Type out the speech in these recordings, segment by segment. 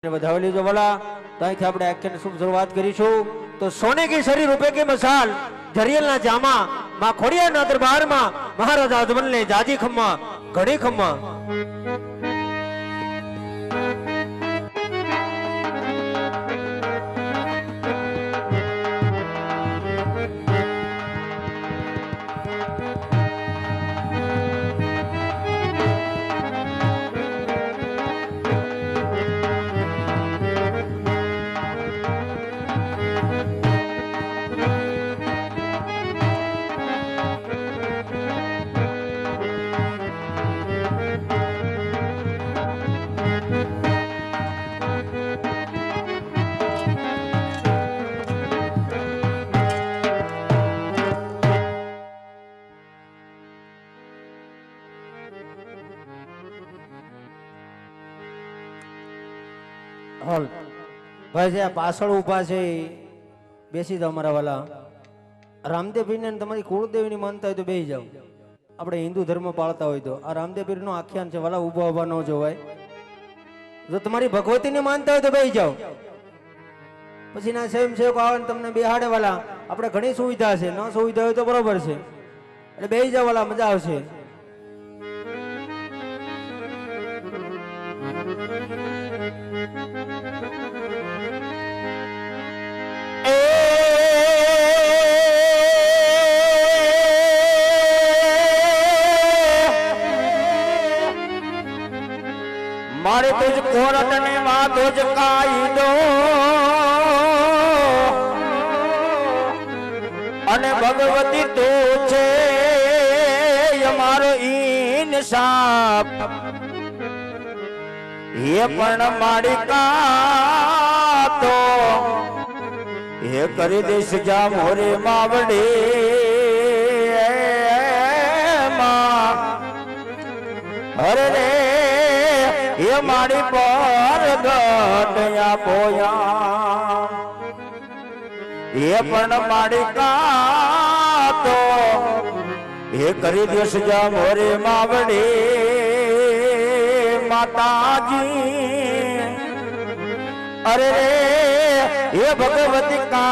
વધાવી લીજો વાલા ત્યાંથી આપણે આખ્યાન શુભ શરૂઆત કરીશું તો સોને કી શરી રૂપે કે મસાલ જરિયલના જામા માં ખોડિયારના દરબારમાં મહારાજા અજમલને જાજી ખમ્મા ઘડી ખમ્મા હોલ ભાઈ જે પાછળ ઊભા છે બેસી જાઓ મારા વાલા રામદેવ પીરને તમારી કુળદેવીની માનતા હોય તો બેસી જાઓ આપણે હિન્દુ ધર્મ પાળતા હોય તો આ રામદેવ પીરનો આખ્યાન છે વાલા ઊભા ઊભા ન જોવાય જો તમારી ભગવતીને માનતા હોય તો બેસી જાઓ પછી ના સેમ સેવક આવે ને તમને બેહાડે વાલા આપણે ઘણી સુવિધા છે ન સુવિધા હોય તો બરોબર છે એટલે બેસી જાઓ વાલા મજા આવશે मारे तुझ कोरट ने मां तुझ काई दो अने भगवती तो छे हमारो इंसाफ ये पण मारी का तो ये करी देश जा मोरे मावड़े मां अरे रे ये मारी पर गटया पोया ये पण मारी का तो ये करी दिवस जा मोरे मावड़े माताजी अरे रे ये भगवती का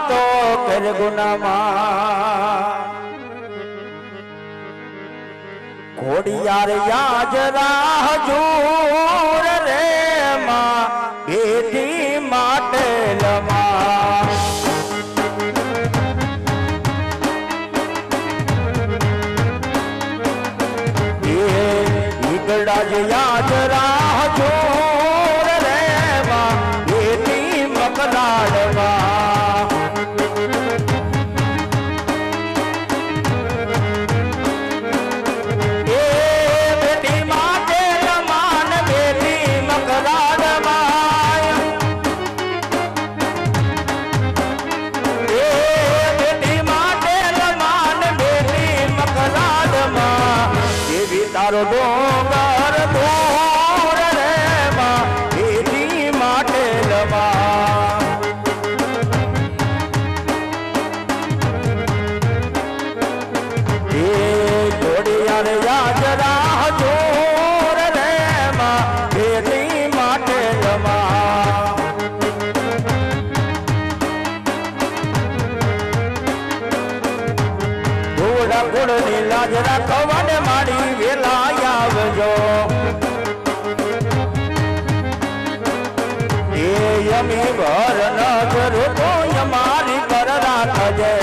तो कर गुना मां घोड़ियार याज राह जोर रे मां बेटी माटेल मां ये ईगड़ा याज राह जोर रे मां बेटी मकराड़ मां तारो डोंगर दूर रे मां बेटी माटेल मां ये जोड़ियार याद राह जोर रे मां बेटी माटेल मां घोड़ा घोड़नी लाज राखवाने मारी वेला आवजो ये यमी भर नजर को यमारी कर राखजे